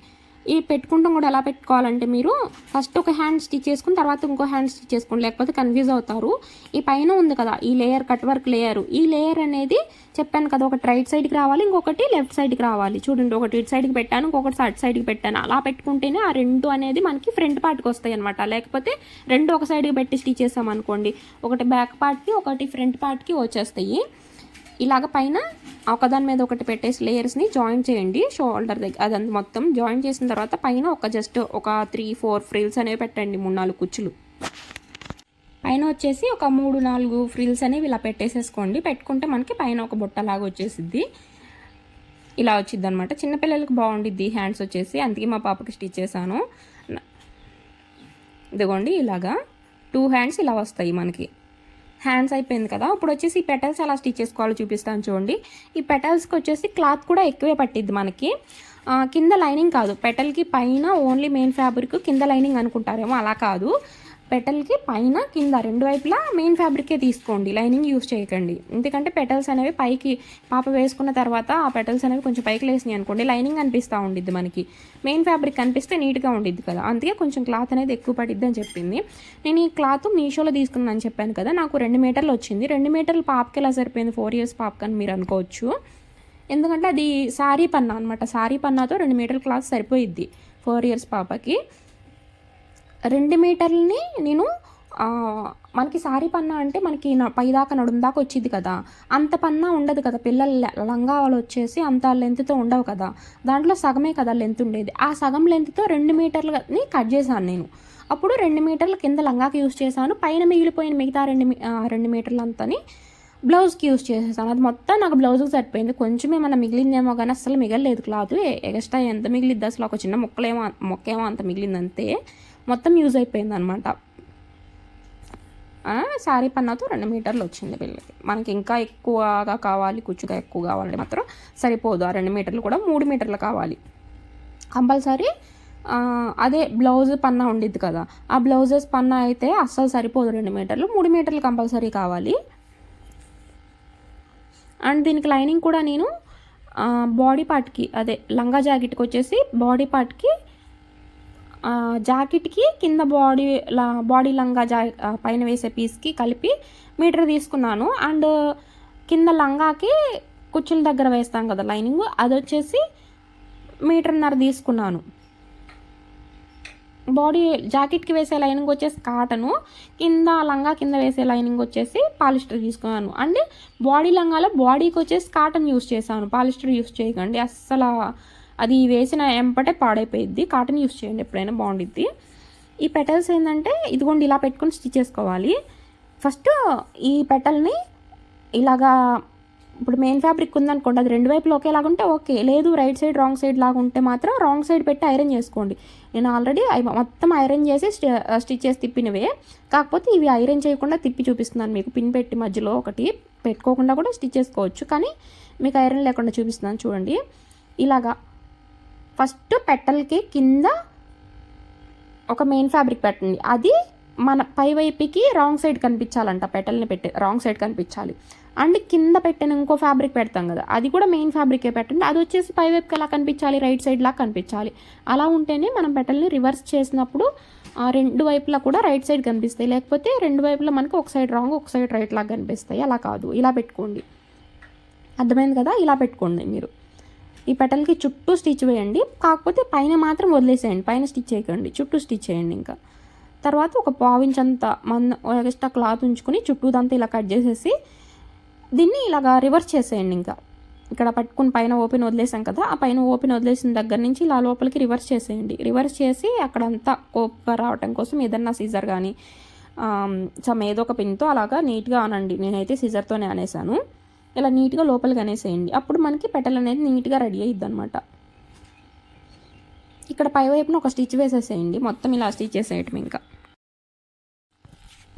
A: ఈ పెట్టుకుంటాం కూడా ఎలా పెట్టుకోవాలంటే మీరు ఫస్ట్ ఒక హ్యాండ్ స్టిచ్ చేసుకుని తర్వాత ఇంకో హ్యాండ్ స్టిచ్ చేసుకోండి, లేకపోతే కన్ఫ్యూజ్ అవుతారు. ఈ పైన ఉంది కదా ఈ లేయర్, కట్ వర్క్ లేయర్, ఈ లేయర్ అనేది చెప్పాను కదా ఒకటి రైట్ సైడ్కి రావాలి, ఇంకొకటి లెఫ్ట్ సైడ్కి రావాలి. చూడండి, ఒకటి ఇటు సైడ్కి పెట్టాను, ఇంకొకటి అటు సైడ్కి పెట్టాను. అలా పెట్టుకుంటేనే ఆ రెండు అనేది మనకి ఫ్రంట్ పార్ట్కి వస్తాయి అనమాట. లేకపోతే రెండు ఒక సైడ్కి పెట్టి స్టిచ్ చేసామనుకోండి, ఒకటి బ్యాక్ పార్ట్కి ఒకటి ఫ్రంట్ పార్ట్కి వచ్చేస్తాయి. ఇలాగ పైన ఒకదాని మీద ఒకటి పెట్టేసి లేయర్స్ని జాయిన్ చేయండి షోల్డర్ దగ్గర. అదంతా మొత్తం జాయిన్ చేసిన తర్వాత పైన జస్ట్ ఒక 3-4 ఫ్రిల్స్ అనేవి పెట్టండి, 3-4 కుచ్చులు. పైన వచ్చేసి ఒక 3-4 ఫ్రిల్స్ అనేవి ఇలా పెట్టేసేసుకోండి. పెట్టుకుంటే మనకి పైన ఒక బుట్టలాగా వచ్చేసిద్ది. ఇలా వచ్చిద్ది అనమాట. చిన్నపిల్లలకి బాగుండిద్ది హ్యాండ్స్ వచ్చేసి, అందుకే మా పాపకి స్టిచ్ చేశాను. ఇదిగోండి ఇలాగా 2 హ్యాండ్స్ ఇలా వస్తాయి మనకి. హ్యాండ్స్ అయిపోయింది కదా. ఇప్పుడు వచ్చేసి ఈ పెటల్స్ ఎలా స్టిచ్ చేసుకోవాలో చూపిస్తాను చూడండి. ఈ పెటల్స్కి వచ్చేసి క్లాత్ కూడా ఎక్కువే పట్టిద్ది మనకి. కింద లైనింగ్ కాదు, పెటల్కి పైన ఓన్లీ మెయిన్ ఫ్యాబ్రిక్, కింద లైనింగ్ అనుకుంటారేమో, అలా కాదు. పెటల్కి పైన కింద రెండు వైపులా మెయిన్ ఫ్యాబ్రికే తీసుకోండి, లైనింగ్ యూస్ చేయకండి. ఎందుకంటే పెటల్స్ అనేవి పైకి పాప వేసుకున్న తర్వాత ఆ పెటల్స్ అనేవి కొంచెం పైకి లేసినాయి అనుకోండి, లైనింగ్ అనిపిస్తూ ఉండిద్ది మనకి. మెయిన్ ఫ్యాబ్రిక్ కనిపిస్తే నీట్గా ఉండిద్ది కదా, అందుకే కొంచెం క్లాత్ అనేది ఎక్కువ పడిద్ది అని చెప్పింది. నేను ఈ క్లాత్ మీషోలో తీసుకున్నాను చెప్పాను కదా, నాకు 2 మీటర్లు వచ్చింది. 2 మీటర్లు పాపకి ఎలా సరిపోయింది, 4 ఇయర్స్ పాపకి అని మీరు అనుకోవచ్చు. ఎందుకంటే అది సారీ పన్నా అనమాట. సారీ పన్నాతో 2 మీటర్ల క్లాత్ సరిపోయిద్ది 4 ఇయర్స్ పాపకి. 2 మీటర్లని నేను మనకి సారీ పన్నా అంటే మనకి పైదాకా నడుము దాకా వచ్చింది కదా, అంత పన్నా ఉండదు కదా. పిల్లల లంగావాళ్ళు వచ్చేసి అంత లెంత్తో ఉండవు కదా, దాంట్లో సగమే కదా లెంత్ ఉండేది. ఆ సగం లెంత్తో 2 మీటర్లని కట్ చేశాను నేను. అప్పుడు 2 మీటర్ల కింద లంగాకి యూస్ చేశాను, పైన మిగిలిపోయిన మిగతా 2 మీటర్లు అంతని బ్లౌజ్కి యూస్ చేసేసాను. అది మొత్తం నాకు బ్లౌజ్కి సరిపోయింది. కొంచెం ఏమన్నా మిగిలిందేమో కానీ అసలు మిగలలేదు క్లాత్. ఎక్స్ట్రా ఎంత మిగిలిద్ది అసలు, ఒక చిన్న మొక్కేమో అంత మిగిలింది అంతే, మొత్తం యూజ్ అయిపోయింది అనమాట. శారీ పన్నాతో 2 మీటర్లు వచ్చింది పిల్లలకి. మనకి ఇంకా ఎక్కువగా కావాలి, కుచ్చుగా ఎక్కువ కావాలంటే మాత్రం సరిపోదు. ఆ 2 మీటర్లు కూడా 3 మీటర్లు కావాలి కంపల్సరీ. అదే బ్లౌజ్ పన్నా ఉండిద్ది కదా, ఆ బ్లౌజెస్ పన్నా అయితే అస్సలు సరిపోదు 2 మీటర్లు, 3 మీటర్లు కంపల్సరీ కావాలి. అండ్ దీనికి లైనింగ్ కూడా నేను బాడీ పార్ట్కి, అదే లంగా జాకెట్కి వచ్చేసి బాడీ పార్ట్కి జాకెట్కి కింద బాడీ లంగా పైన వేసే పీస్కి కలిపి మీటర్ తీసుకున్నాను. అండ్ కింద లంగాకి కుచ్చుల దగ్గర వేస్తాం కదా లైనింగ్, అది వచ్చేసి 1.5 మీటర్ తీసుకున్నాను. బాడీ జాకెట్కి వేసే లైనింగ్ వచ్చేసి కాటను, కింద లంగా కింద వేసే లైనింగ్ వచ్చేసి పాలిస్టర్ తీసుకున్నాను. అండ్ బాడీ లంగాలో బాడీకి వచ్చేసి కాటన్ యూస్ చేశాను, పాలిస్టర్ యూస్ చేయకండి, అస్సలు అది వేసిన ఎంపటే పాడైపోయిద్ది. కాటన్ యూస్ చేయండి ఎప్పుడైనా, బాగుండిద్ది. ఈ పెటల్స్ ఏంటంటే ఇదిగోండి ఇలా పెట్టుకొని స్టిచ్ చేసుకోవాలి. ఫస్ట్ ఈ పెటల్ని ఇలాగా, ఇప్పుడు మెయిన్ ఫ్యాబ్రిక్ ఉందనుకోండి, అది 2 వైపులు ఒకేలాగా ఉంటే ఓకే, లేదు రైట్ సైడ్ రాంగ్ సైడ్ లాగా ఉంటే మాత్రం రాంగ్ సైడ్ పెట్టి ఐరన్ చేసుకోండి. నేను ఆల్రెడీ మొత్తం ఐరన్ చేసి స్టిచ్ చేసి తిప్పినవే, కాకపోతే ఇవి ఐరన్ చేయకుండా తిప్పి చూపిస్తున్నాను మీకు. పిన్ పెట్టి మధ్యలో ఒకటి పెట్టుకోకుండా కూడా స్టిచ్ చేసుకోవచ్చు, కానీ మీకు ఐరన్ లేకుండా చూపిస్తున్నాను చూడండి. ఇలాగా ఫస్ట్ పెటల్కి కింద ఒక మెయిన్ ఫ్యాబ్రిక్ పెట్టండి, అది మన పై వైపుకి రాంగ్ సైడ్ కనిపించాలంట, పెటల్ని పెట్టి రాంగ్ సైడ్ కనిపించాలి. అండ్ కింద పెట్టిన ఇంకో ఫ్యాబ్రిక్ పెడతాం కదా, అది కూడా మెయిన్ ఫ్యాబ్రికే పెట్టండి, అది వచ్చేసి పై వైపుకి ఎలా కనిపించాలి, రైట్ సైడ్ లాగా కనిపించాలి. అలా ఉంటేనే మనం పెటల్ని రివర్స్ చేసినప్పుడు 2 వైపులా కూడా రైట్ సైడ్ కనిపిస్తాయి, లేకపోతే 2 వైపులా మనకి ఒక సైడ్ రాంగ్ ఒక సైడ్ రైట్ లాగా కనిపిస్తాయి. అలా కాదు, ఇలా పెట్టుకోండి. అర్థమైంది కదా, ఇలా పెట్టుకోండి మీరు. ఈ పెటల్కి చుట్టూ స్టిచ్ వేయండి, కాకపోతే పైన మాత్రం వదిలేసేయండి, పైన స్టిచ్ చేయకండి, చుట్టూ స్టిచ్ చేయండి. ఇంకా తర్వాత ఒక 1/4 ఇంచ్ అంత ఎక్స్ట్రా క్లాత్ ఉంచుకొని చుట్టూదంతా ఇలా కట్ చేసేసి దీన్ని ఇలాగా రివర్స్ చేసేయండి. ఇంకా ఇక్కడ పట్టుకుని పైన ఓపెన్ వదిలేసాం కదా, ఆ పైన ఓపెన్ వదిలేసిన దగ్గర నుంచి ఇలా లోపలికి రివర్స్ చేసేయండి. రివర్స్ చేసి అక్కడంతా కోప్గా రావటం కోసం ఏదన్నా సీజర్ కానీ ఏదో ఒక పిన్తో అలాగా నీట్గా అనండి. నేనైతే సీజర్తోనే అనేసాను. ఇలా నీట్గా లోపలికి అనేసేయండి, అప్పుడు మనకి పెటల్ అనేది నీట్గా రెడీ అయ్యిద్ది అనమాట. ఇక్కడ పై వైపున ఒక స్టిచ్ వేసేసేయండి, మొత్తం ఇలా స్టిచ్ చేసేయటం. ఇంకా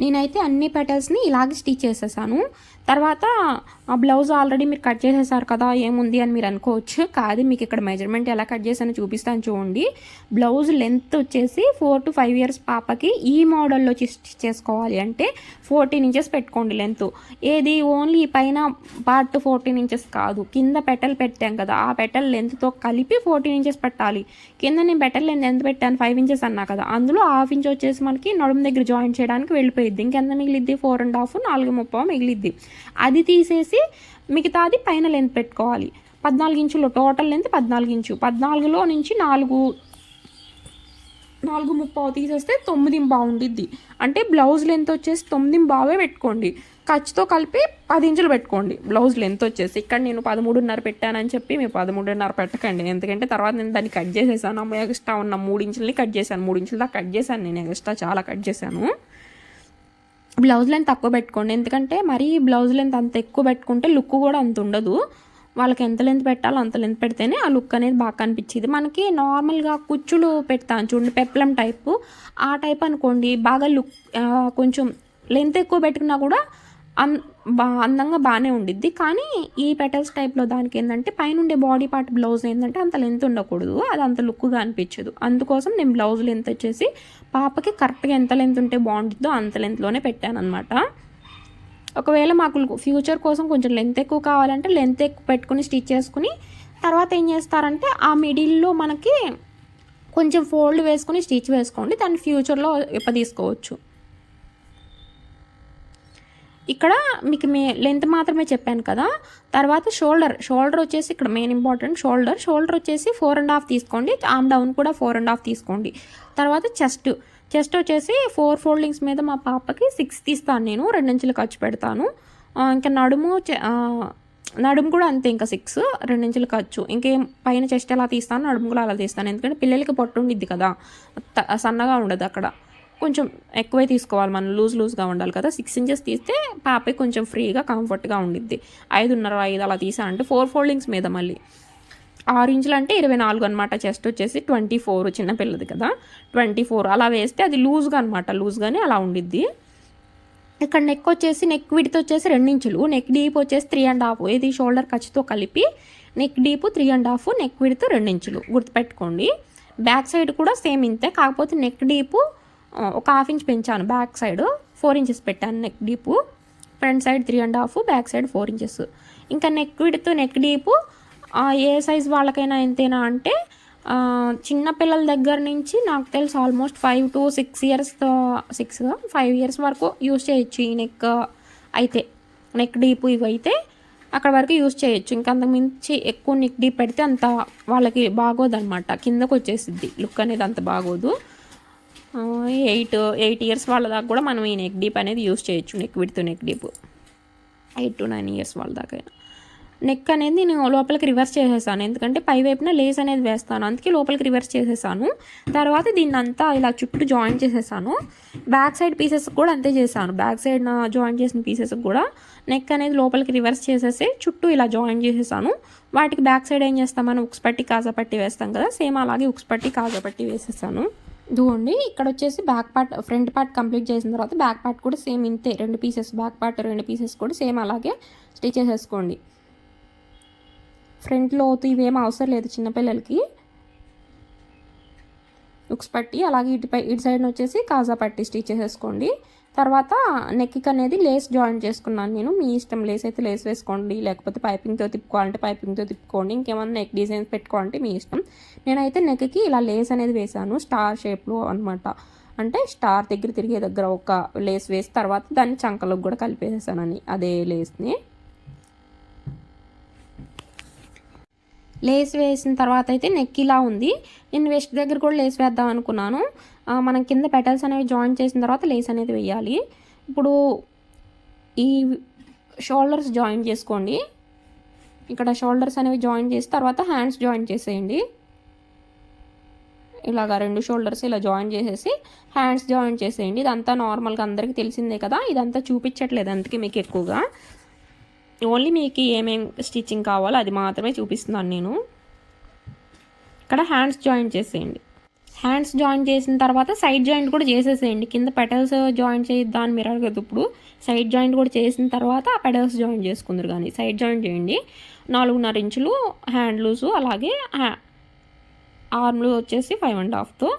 A: నేనైతే అన్ని పెటల్స్ని ఇలాగే స్టిచ్ చేసేసాను. తర్వాత ఆ బ్లౌజ్ ఆల్రెడీ మీరు కట్ చేసేసారు కదా, ఏముంది అని మీరు అనుకోవచ్చు. కాదు, మీకు ఇక్కడ మెజర్మెంట్ ఎలా కట్ చేసానో చూపిస్తాను చూడండి. బ్లౌజ్ లెంత్ వచ్చేసి 4 to 5 years పాపకి ఈ మోడల్లో స్టిచ్ చేసుకోవాలి అంటే 14 inches పెట్టుకోండి లెంత్. ఏది ఓన్లీ పైన పార్ట్ 14 inches కాదు, కింద పెటల్ పెట్టాం కదా, ఆ పెటల్ లెంత్తో కలిపి 14 inches పెట్టాలి. కింద నేను పెటల్ లెంత్ ఎంత పెట్టాను, 5 inches అన్నా కదా, అందులో 1/2 inch వచ్చేసి మనకి నడుము దగ్గర జాయిన్ చేయడానికి వెళ్ళిపోయింది. ఇంకెంత మిగిలిద్ది, 4.5, 4.30 మిగిలిద్ది. అది తీసేసి మిగతాది పైన లెంత్ పెట్టుకోవాలి. 14 inches టోటల్ లెంత్ 14 inches. 14లో నుంచి 4.30 తీసేస్తే 9.5 ఉండిద్ది. అంటే బ్లౌజ్ లెంత్ వచ్చేసి 9.5 పెట్టుకోండి. ఖర్చుతో కలిపి 10 inches పెట్టుకోండి బ్లౌజ్ లెంత్ వచ్చేసి. ఇక్కడ నేను 13.5 పెట్టానని చెప్పి మీరు 13.5 పెట్టకండి, ఎందుకంటే తర్వాత నేను దాన్ని కట్ చేసేసాను. ఎక్స్ట్రా ఉన్న 3 inches కట్ చేశాను, 3 inches దాకా కట్ చేశాను నేను, ఎక్స్ట్రా చాలా కట్ చేశాను. బ్లౌజ్ లెంత్ తక్కువ పెట్టుకోండి, ఎందుకంటే మరీ బ్లౌజ్ లెంత్ అంత ఎక్కువ పెట్టుకుంటే లుక్ కూడా అంత ఉండదు. వాళ్ళకి ఎంత లెంత్ పెట్టాలో అంత లెంత్ పెడితేనే ఆ లుక్ అనేది బాగా కనిపించేది. మనకి నార్మల్గా కుచ్చులు పెడతాను చూడండి, పెప్లం టైపు, ఆ టైప్ అనుకోండి, బాగా లుక్ కొంచెం లెంత్ ఎక్కువ పెట్టుకున్నా కూడా అందంగా బాగానే ఉండిద్ది. కానీ ఈ పెటల్స్ టైప్లో దానికి ఏంటంటే పైన ఉండే బాడీ పార్ట్ బ్లౌజ్ ఏంటంటే అంత లెంత్ ఉండకూడదు, అది అంత లుక్గా అనిపించదు. అందుకోసం నేను బ్లౌజ్ లెంత్ వచ్చేసి పాపకి కరెక్ట్గా ఎంత లెంత్ ఉంటే బాగుంటుందో అంత లెంత్లోనే పెట్టాను అనమాట. ఒకవేళ మాకు ఫ్యూచర్ కోసం కొంచెం లెంత్ ఎక్కువ కావాలంటే లెంత్ ఎక్కువ పెట్టుకుని స్టిచ్ చేసుకుని తర్వాత ఏం చేస్తారంటే ఆ మిడిల్లో మనకి కొంచెం ఫోల్డ్ వేసుకుని స్టిచ్ వేసుకోండి, దాన్ని ఫ్యూచర్లో తీసుకోవచ్చు. ఇక్కడ మీకు లెంత్ మాత్రమే చెప్పాను కదా. తర్వాత షోల్డర్ వచ్చేసి ఇక్కడ మెయిన్ ఇంపార్టెంట్ షోల్డర్ వచ్చేసి 4.5 తీసుకోండి, ఆర్మ్ డౌన్ కూడా 4.5 తీసుకోండి. తర్వాత చెస్ట్ వచ్చేసి 4 foldings మీద మా పాపకి 6 తీస్తాను నేను, 2 inches ఖర్చు పెడతాను. ఇంకా నడుము కూడా అంతే, ఇంకా 6, 2 inches ఖర్చు. ఇంకేం పైన చెస్ట్ ఎలా తీస్తాను, నడుము కూడా అలా తీస్తాను, ఎందుకంటే పిల్లలకి పొట్టు ఉండిద్ది కదా, సన్నగా ఉండదు, అక్కడ కొంచెం ఎక్కువే తీసుకోవాలి, మనం లూజ్గా ఉండాలి కదా. 6 inches తీస్తే పాపకి కొంచెం ఫ్రీగా కంఫర్ట్గా ఉండిద్ది. 5.5 అలా తీసానంటే 4 foldings మీద మళ్ళీ 6 inches అంటే 24 అనమాట. చెస్ట్ వచ్చేసి 24, చిన్నపిల్లది కదా 24 అలా వేస్తే అది లూజ్గానే అలా ఉండిద్ది. ఇక్కడ నెక్ విడ్త్ వచ్చేసి 2 inches, నెక్ డీప్ వచ్చేసి 3.5, ఇది షోల్డర్ ఖర్చుతో కలిపి neck deep 3.5, neck width 2 inches గుర్తుపెట్టుకోండి. బ్యాక్ సైడ్ కూడా సేమ్ ఇంతే, కాకపోతే నెక్ డీప్ ఒక 1/2 inch పెంచాను, బ్యాక్ సైడ్ 4 inches పెట్టాను neck deep, front side 3.5, back side 4 inches. ఇంకా నెక్ విడ్త్ నెక్ డీప్ ఏ సైజ్ వాళ్ళకైనా ఎంతేనా అంటే చిన్న పిల్లల దగ్గర నుంచి నాకు తెలిసి ఆల్మోస్ట్ 5 to 6 ఇయర్స్ 5 ఇయర్స్ వరకు యూస్ చేయొచ్చు ఈ నెక్ అయితే, నెక్ డీప్ ఇవి అయితే అక్కడ వరకు యూస్ చేయొచ్చు. ఇంకా అంతకు మించి ఎక్కువ నెక్ డీప్ పెడితే అంత వాళ్ళకి బాగోదన్నమాట, కిందకు వచ్చేసిద్ది, లుక్ అనేది అంత బాగోదు. 8 ఇయర్స్ వాళ్ళ దాకా కూడా మనం ఈ నెక్ డీప్ అనేది యూస్ చేయొచ్చు, neck width neck deep 8 to 9 years వాళ్ళ దాకా. నెక్ అనేది నేను లోపలికి రివర్స్ చేసేసాను, ఎందుకంటే పై వైపున లేస్ అనేది వేస్తాను, అందుకే లోపలికి రివర్స్ చేసేసాను. తర్వాత దీన్ని అంతా ఇలా చుట్టూ జాయిన్ చేసేసాను. బ్యాక్ సైడ్ పీసెస్ కూడా అంతే చేశాను, బ్యాక్ సైడ్ జాయిన్ చేసిన పీసెస్ కూడా నెక్ అనేది లోపలికి రివర్స్ చేసేసి చుట్టూ ఇలా జాయిన్ చేసేసాను. వాటికి బ్యాక్ సైడ్ ఏం చేస్తాం, మనం ఉక్స్ పట్టి కాజా పట్టి వేస్తాం కదా, సేమ్ అలాగే ఉక్స్ పట్టి కాజా పట్టి వేసేసాను. ఇదిగోండి ఇక్కడ వచ్చేసి back part, front part complete చేసిన తర్వాత బ్యాక్ పార్ట్ కూడా సేమ్ ఇంతే, 2 పీసెస్ బ్యాక్ పార్ట్ 2 పీసెస్ కూడా సేమ్ అలాగే స్టిచ్ చేసేసుకోండి. ఫ్రంట్ లోతు ఇవేం అవసరం లేదు చిన్నపిల్లలకి. ఉక్స్ పట్టి అలాగే ఇటు సైడ్ వచ్చేసి కాజా పట్టి స్టిచ్ చేసేసుకోండి. తర్వాత నెక్కి అనేది లేస్ జాయిన్ చేసుకున్నాను నేను, మీ ఇష్టం, లేస్ అయితే లేస్ వేసుకోండి, లేకపోతే పైపింగ్తో తిప్పుకోవాలంటే పైపింగ్తో తిప్పుకోండి, ఇంకేమన్నా నెక్ డిజైన్స్ పెట్టుకోవాలంటే మీ ఇష్టం. నేనైతే నెక్కి ఇలా లేస్ అనేది వేసాను స్టార్ షేప్లో అనమాట, అంటే స్టార్ దగ్గర తిరిగే దగ్గర ఒక లేస్ వేసి తర్వాత దాన్ని చంకలకు కూడా కలిపేసేసానని అదే లేస్ని. లేస్ వేసిన తర్వాత అయితే నెక్ ఇలా ఉంది. నేను వెస్ట్ దగ్గర కూడా లేస్ వేద్దాం అనుకున్నాను. మనం కింద పెటల్స్ అనేవి జాయిన్ చేసిన తర్వాత లేస్ అనేది వేయాలి. ఇప్పుడు ఈ షోల్డర్స్ జాయిన్ చేసుకోండి, ఇక్కడ షోల్డర్స్ అనేవి జాయిన్ చేసి తర్వాత హ్యాండ్స్ జాయిన్ చేసేయండి. ఇలాగా 2 షోల్డర్స్ ఇలా జాయిన్ చేసేసి హ్యాండ్స్ జాయిన్ చేసేయండి. ఇదంతా నార్మల్గా అందరికీ తెలిసిందే కదా, ఇదంతా చూపించట్లేదు అందుకే మీకు ఎక్కువగా, ఓన్లీ మీకు ఏమేమి స్టిచ్చింగ్ కావాలో అది మాత్రమే చూపిస్తున్నాను నేను. ఇక్కడ హ్యాండ్స్ జాయిన్ చేసేయండి. హ్యాండ్స్ జాయిన్ చేసిన తర్వాత సైడ్ జాయింట్ కూడా చేసేసేయండి. కింద పెటల్స్ జాయిన్ చేద్దామని మీరు అడగదు, ఇప్పుడు సైడ్ జాయింట్ కూడా చేసిన తర్వాత ఆ పెటల్స్ జాయిన్ చేసుకుందరు, కానీ సైడ్ జాయిన్ చేయండి. 4.5 ఇంచులు హ్యాండ్ లూజు, అలాగే ఆర్మ్ లూజ్ వచ్చేసి 5.5తో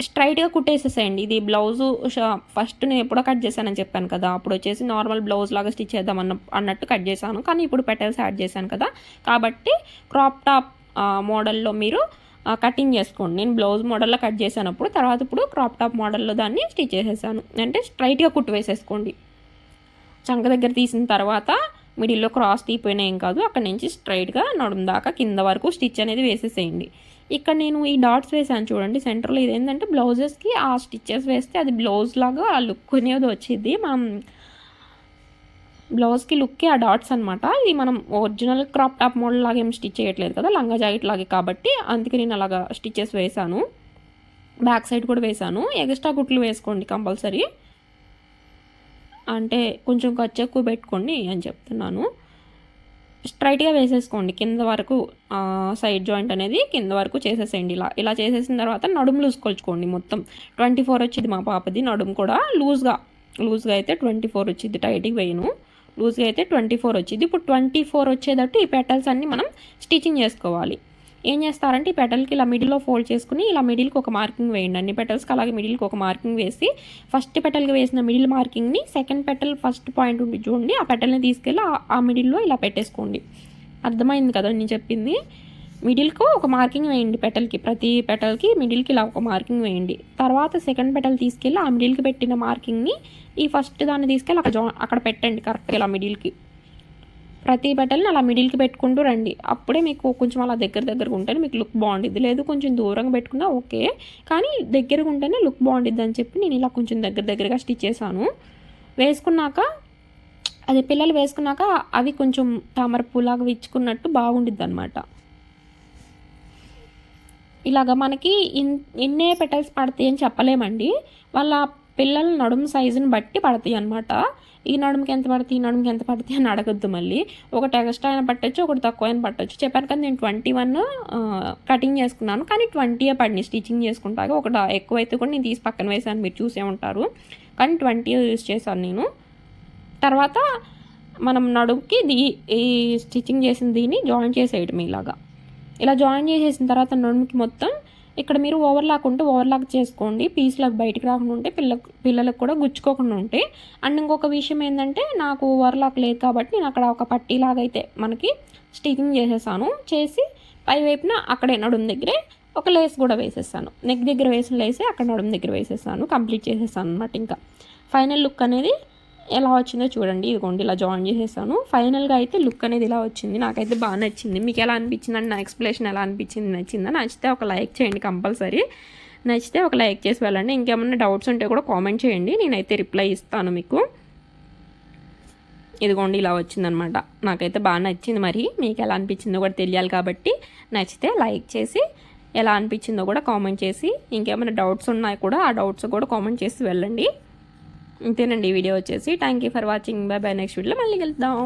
A: స్ట్రైట్గా కుట్టేసేసేయండి. ఇది బ్లౌజు ఫస్ట్ నేను ఎప్పుడో కట్ చేశానని చెప్పాను కదా, అప్పుడు వచ్చేసి నార్మల్ బ్లౌజ్ లాగా స్టిచ్ చేద్దాం అన్నట్టు కట్ చేశాను, కానీ ఇప్పుడు పెటల్స్ యాడ్ చేశాను కదా, కాబట్టి క్రాప్ టాప్ మోడల్లో మీరు కటింగ్ చేసుకోండి. నేను బ్లౌజ్ మోడల్లో కట్ చేశానప్పుడు, తర్వాత ఇప్పుడు క్రాప్ టాప్ మోడల్లో దాన్ని స్టిచ్ చేసేసాను, అంటే స్ట్రైట్గా కుట్టు వేసేసుకోండి. చంక దగ్గర తీసిన తర్వాత మిడిల్లో క్రాస్ తీపోయినా ఏం కాదు, అక్కడ నుంచి స్ట్రైట్గా నడుము దాకా కింద వరకు స్టిచ్ అనేది వేసేసేయండి. ఇక్కడ నేను ఈ డాట్స్ వేసాను చూడండి సెంటర్లో, ఇది ఏంటంటే బ్లౌజెస్కి ఆ స్టిచ్చెస్ వేస్తే అది బ్లౌజ్ లాగా ఆ లుక్ అనేది వచ్చింది, మనం బ్లౌజ్కి లుక్కి ఆ డాట్స్ అనమాట. ఇది మనం ఒరిజినల్ క్రాప్ టాప్ మోడల్ లాగా ఏం స్టిచ్ చేయట్లేదు కదా, లంగా జాకెట్ లాగే, కాబట్టి అందుకే నేను అలాగా స్టిచ్చెస్ వేసాను. బ్యాక్ సైడ్ కూడా వేసాను. ఎక్స్ట్రా కుట్లు వేసుకోండి కంపల్సరీ, అంటే కొంచెం ఖర్చు ఎక్కువ పెట్టుకోండి అని చెప్తున్నాను. స్ట్రైట్గా వేసేసుకోండి కింద వరకు, సైడ్ జాయింట్ అనేది కింద వరకు చేసేసేయండి. ఇలా చేసేసిన తర్వాత నడుము లూజ్ కొలుచుకోండి. మొత్తం 24 వచ్చింది మా పాపది నడుము కూడా, లూజ్గా అయితే 24 వచ్చింది, టైట్గా వేయను, లూజ్గా అయితే 24 వచ్చింది. ఇప్పుడు 24 వచ్చేటట్టు ఈ పెటల్స్ అన్నీ మనం స్టిచ్చింగ్ చేసుకోవాలి. ఏం చేస్తారంటే ఈ పెటల్కి ఇలా మిడిల్లో ఫోల్డ్ చేసుకుని ఇలా మిడిల్కి ఒక మార్కింగ్ వేయండి, అన్ని పెటల్స్కి అలాగే మిడిల్కి ఒక మార్కింగ్ వేసి ఫస్ట్ పెటల్కి వేసిన మిడిల్ మార్కింగ్ని సెకండ్ పెటల్ ఫస్ట్ పాయింట్ ఉండి చూడండి, ఆ పెటల్ని తీసుకెళ్ళి ఆ మిడిల్లో ఇలా పెట్టేసుకోండి. అర్థమైంది కదా నేను చెప్పింది? మిడిల్కు ఒక మార్కింగ్ వేయండి పెటల్కి, ప్రతి పెటల్కి మిడిల్కి ఇలా ఒక మార్కింగ్ వేయండి. తర్వాత సెకండ్ పెటల్ తీసుకెళ్ళి ఆ మిడిల్కి పెట్టిన మార్కింగ్ని ఈ ఫస్ట్ దాన్ని తీసుకెళ్ళి అక్కడ పెట్టండి కరెక్ట్గా ఇలా మిడిల్కి. ప్రతి బట్టల్ని అలా మిడిల్కి పెట్టుకుంటూ రండి, అప్పుడే మీకు కొంచెం అలా దగ్గరగా ఉంటేనే మీకు లుక్ బాగుండిద్ది. లేదు కొంచెం దూరంగా పెట్టుకున్నా ఓకే, కానీ దగ్గరగా ఉంటేనే లుక్ బాగుండిద్ది అని చెప్పి నేను ఇలా కొంచెం దగ్గరగా స్టిచ్ చేశాను. వేసుకున్నాక అది పిల్లలు వేసుకున్నాక అవి కొంచెం తామర పూలాగా విచ్చుకున్నట్టు బాగుండిద్ది అనమాట. ఇలాగ మనకి ఎన్నే పెటల్స్ పడతాయి అని చెప్పలేమండి, వాళ్ళ పిల్లల నడుము సైజుని బట్టి పడతాయి అనమాట. ఈ నడుముకి ఎంత పడుతుంది, ఈ నడుముకి ఎంత పడుతుంది అని అడగద్దు మళ్ళీ. ఒకటి ఎక్స్ట్రా అయినా పట్టచ్చు, ఒకటి తక్కువ అయినా పట్టచ్చు. చెప్పాను కదా నేను 21 కటింగ్ చేసుకున్నాను, కానీ 20 పడినాయి స్టిచ్చింగ్ చేసుకుంటాక. ఒకటి ఎక్కువ అయితే కూడా నేను తీసి పక్కన వేసాను, మీరు చూసే ఉంటారు, కానీ 20 యూజ్ చేశాను నేను. తర్వాత మనం నడుముకి ఈ స్టిచ్చింగ్ చేసిన దీన్ని జాయిన్ చేసేయడం ఇలాగా. ఇలా జాయిన్ చేసేసిన తర్వాత నడుముకి మొత్తం ఇక్కడ మీరు ఓవర్లాక్ ఉంటే ఓవర్లాక్ చేసుకోండి, పీస్లకు బయటికి రాకుండా ఉంటే పిల్లలకు కూడా గుచ్చుకోకుండా ఉంటాయి. అండ్ ఇంకొక విషయం ఏంటంటే నాకు ఓవర్లాక్ లేదు కాబట్టి నేను అక్కడ ఒక పట్టీలాగా అయితే మనకి స్టిచ్చింగ్ చేసేసాను. చేసి పై వైపున అక్కడే నడుము దగ్గరే ఒక లేస్ కూడా వేసేస్తాను. నెక్ దగ్గర వేసిన లేసి అక్కడ నడుము దగ్గర వేసేస్తాను. కంప్లీట్ చేసేస్తాను అనమాట. ఇంకా ఫైనల్ లుక్ అనేది ఎలా వచ్చిందో చూడండి. ఇదిగోండి ఇలా జాయిన్ చేసేసాను. ఫైనల్గా అయితే లుక్ అనేది ఇలా వచ్చింది. నాకైతే బాగా నచ్చింది. మీకు ఎలా అనిపించింది అంటే నా ఎక్స్ప్లెనేషన్ ఎలా అనిపించింది, నచ్చిందా? నచ్చితే ఒక లైక్ చేయండి కంపల్సరీ. నచ్చితే ఒక లైక్ చేసి వెళ్ళండి. ఇంకేమన్నా డౌట్స్ ఉంటే కూడా కామెంట్ చేయండి, నేనైతే రిప్లై ఇస్తాను మీకు. ఇదిగోండి ఇలా వచ్చిందనమాట. నాకైతే బాగా నచ్చింది. మరి మీకు ఎలా అనిపించిందో కూడా తెలియాలి కాబట్టి నచ్చితే లైక్ చేసి ఎలా అనిపించిందో కూడా కామెంట్ చేసి, ఇంకేమైనా డౌట్స్ ఉన్నాయి కూడా ఆ డౌట్స్ కూడా కామెంట్ చేసి వెళ్ళండి. ఇంతేనండి వీడియో వచ్చేసి. Thank you for watching. By by. Next వీడియోలో మళ్ళీ వెళ్దాం.